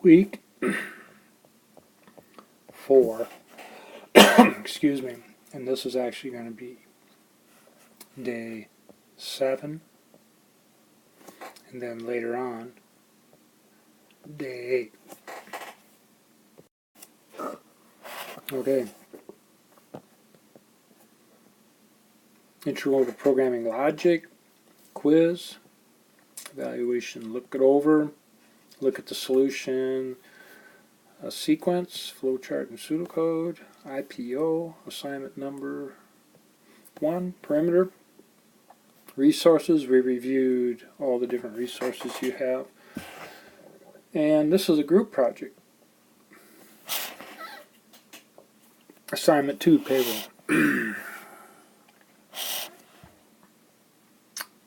week 4. Excuse me. And this is actually going to be day 7. And then later on, day 8. Okay. Intro to programming logic, quiz, evaluation, look it over, look at the solution, a sequence, flowchart and pseudocode, IPO, assignment number 1, perimeter, resources. We reviewed all the different resources you have. And this is a group project. Assignment 2, payroll.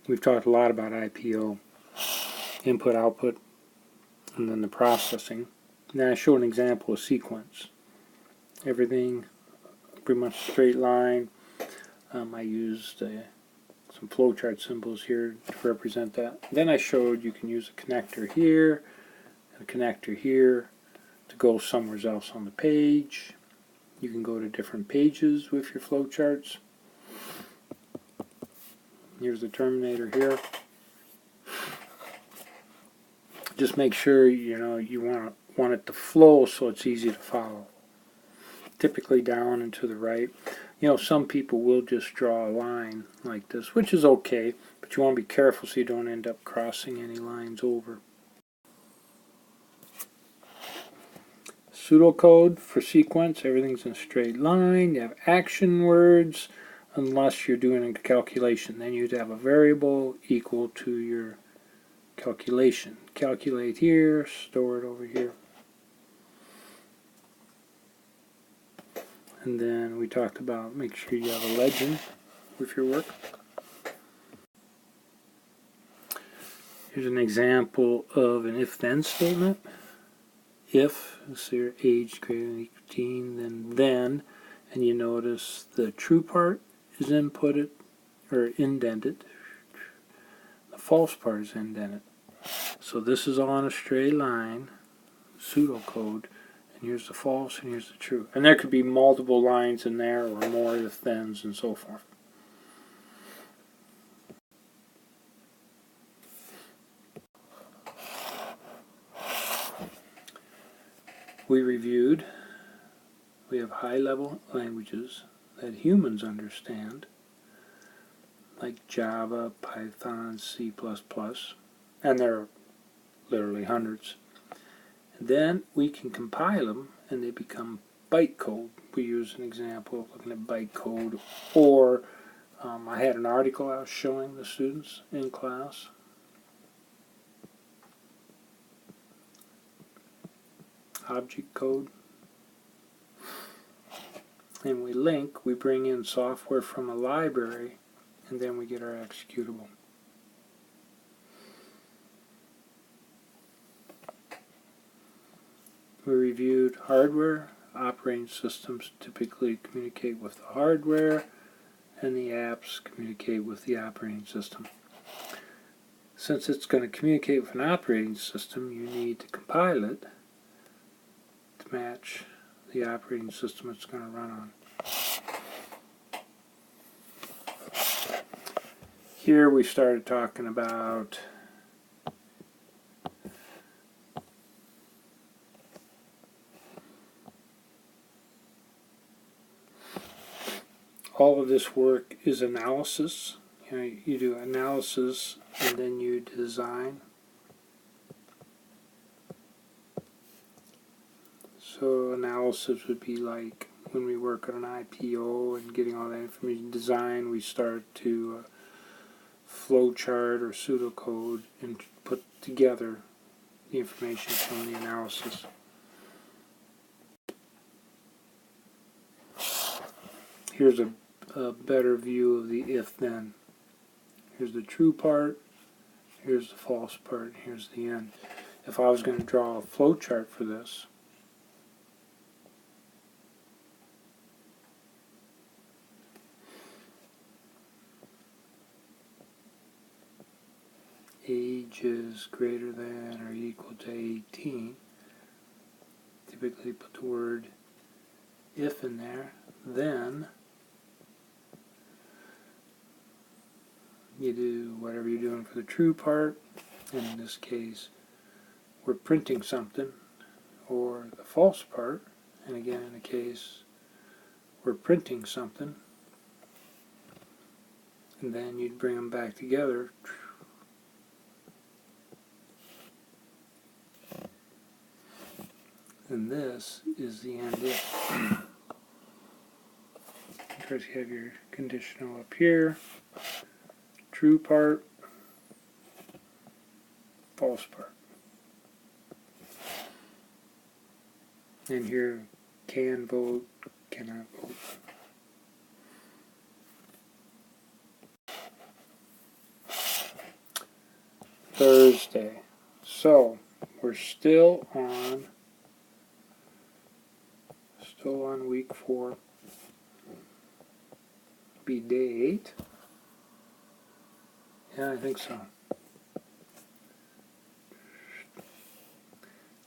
We've talked a lot about IPO, input, output, and then the processing. Now I show an example of sequence. Everything pretty much straight line. I used some flowchart symbols here to represent that. Then I showed you can use a connector here and a connector here to go somewhere else on the page. You can go to different pages with your flowcharts. Here's the terminator here. Just make sure you want it to flow so it's easy to follow. Typically down and to the right. Some people will just draw a line like this, which is okay, but you want to be careful so you don't end up crossing any lines over. Pseudocode for sequence, everything's in a straight line. You have action words unless you're doing a calculation. Then you'd have a variable equal to your calculation. Calculate here, store it over here. And then we talked about make sure you have a legend with your work. Here's an example of an if-then statement. If, so your age greater than 18, then, and you notice the true part is inputted, or indented. The false part is indented. So this is on a straight line, pseudocode, and here's the false and here's the true. And there could be multiple lines in there, or more if-thens and so forth. We reviewed, we have high-level languages that humans understand, like Java, Python, C++, and there are literally hundreds. And then we can compile them and they become bytecode. We use an example of looking at bytecode, or I had an article I was showing the students in class. Object code. And we link, we bring in software from a library, and then we get our executable. We reviewed hardware. Operating systems typically communicate with the hardware, and the apps communicate with the operating system. Since it's going to communicate with an operating system, you need to compile it to match the operating system it's going to run on. Here we started talking about all of this work is analysis. You do analysis and then you design. So analysis would be like when we work on an IPO and getting all that information. Design, we start to flowchart or pseudocode and put together the information from the analysis. Here's a better view of the if-then. Here's the true part, here's the false part, and here's the end. If I was going to draw a flowchart for this, age is greater than or equal to 18, typically put the word if in there. Then you do whatever you're doing for the true part, and in this case we're printing something, or the false part, and again in the case we're printing something, and then you'd bring them back together. And this is the end if. Of course, you have your conditional up here, true part, false part. And here, can vote, cannot vote. Thursday. So, we're still on week 4. Be day 8. Yeah, I think so.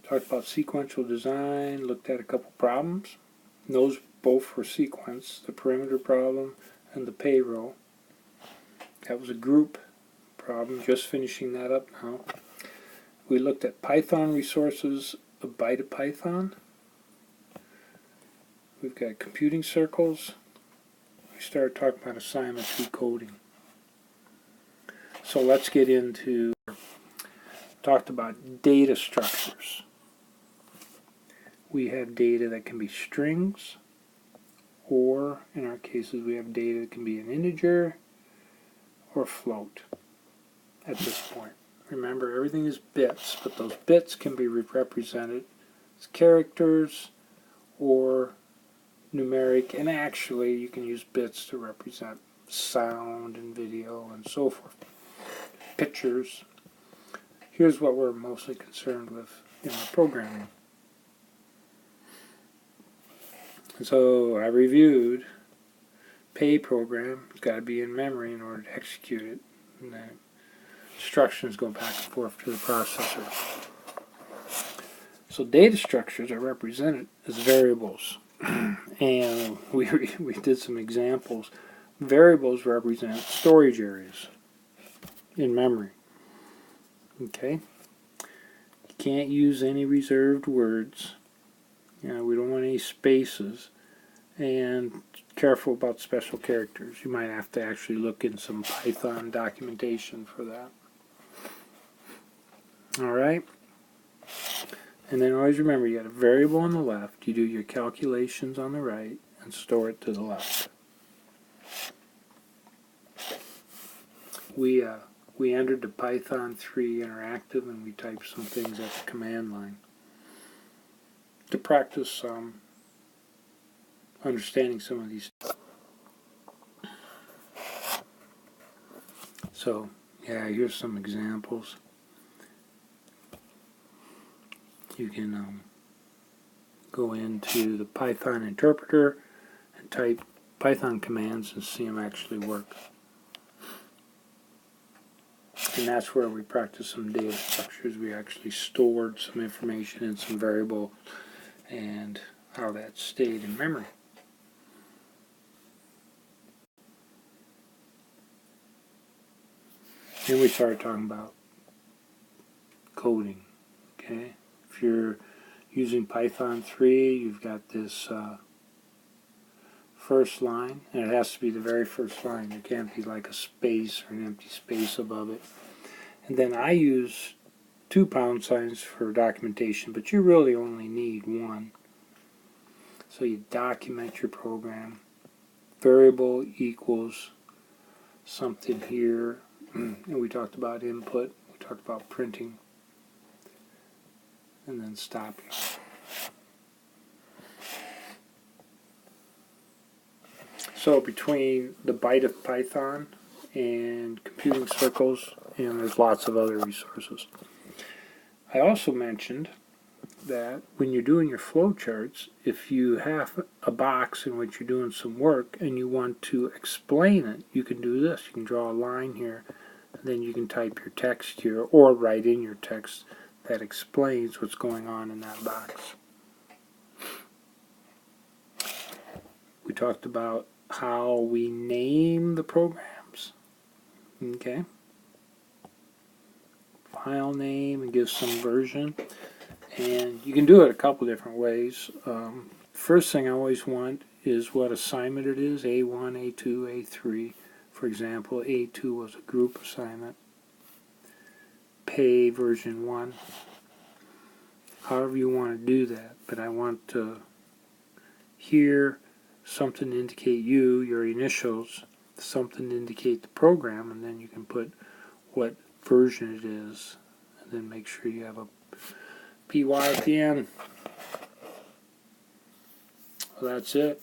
Talked about sequential design, looked at a couple problems. Those both were sequence, the perimeter problem and the payroll. That was a group problem, just finishing that up now. We looked at Python resources, a byte of Python. We've got computing circles. We started talking about assignment 2 coding. So let's get into, talked about data structures. We have data that can be strings, or in our cases we have data that can be an integer or float at this point. Remember, everything is bits, but those bits can be represented as characters or numeric, and actually you can use bits to represent sound and video and so forth. Pictures. Here's what we're mostly concerned with in our programming. And so I reviewed pay program. It's got to be in memory in order to execute it. And the instructions go back and forth to the processor. So data structures are represented as variables. And we did some examples. Variables represent storage areas in memory. Okay? You can't use any reserved words. You know, we don't want any spaces. And careful about special characters. You might have to actually look in some Python documentation for that. Alright? And then always remember, you got a variable on the left, you do your calculations on the right, and store it to the left. We entered the Python 3 interactive, and we typed some things at the command line to practice understanding some of these. So, yeah, here's some examples. You can go into the Python interpreter and type Python commands and see them actually work. And that's where we practice some data structures. We actually stored some information in some variable and how that stayed in memory. Then we started talking about coding. Okay, if you're using Python 3, you've got this first line, and it has to be the very first line. There can't be like a space or an empty space above it. And then I use 2 pound signs for documentation, but you really only need 1. So you document your program. Variable equals something here. And we talked about input. We talked about printing. And then stopping. So between the byte of Python and computing circles, and there's lots of other resources. I also mentioned that when you're doing your flowcharts, if you have a box in which you're doing some work and you want to explain it, you can do this. You can draw a line here, and then you can type your text here, or write in your text that explains what's going on in that box. talked about how we name the programs. Okay. File name and give some version. And you can do it a couple different ways. First thing I always want is what assignment it is, A1, A2, A3. For example, A2 was a group assignment. Pay version 1. However you want to do that, but I want to here something to indicate you, your initials, something to indicate the program, and then you can put what version it is, and then make sure you have a PY at the end. Well, that's it.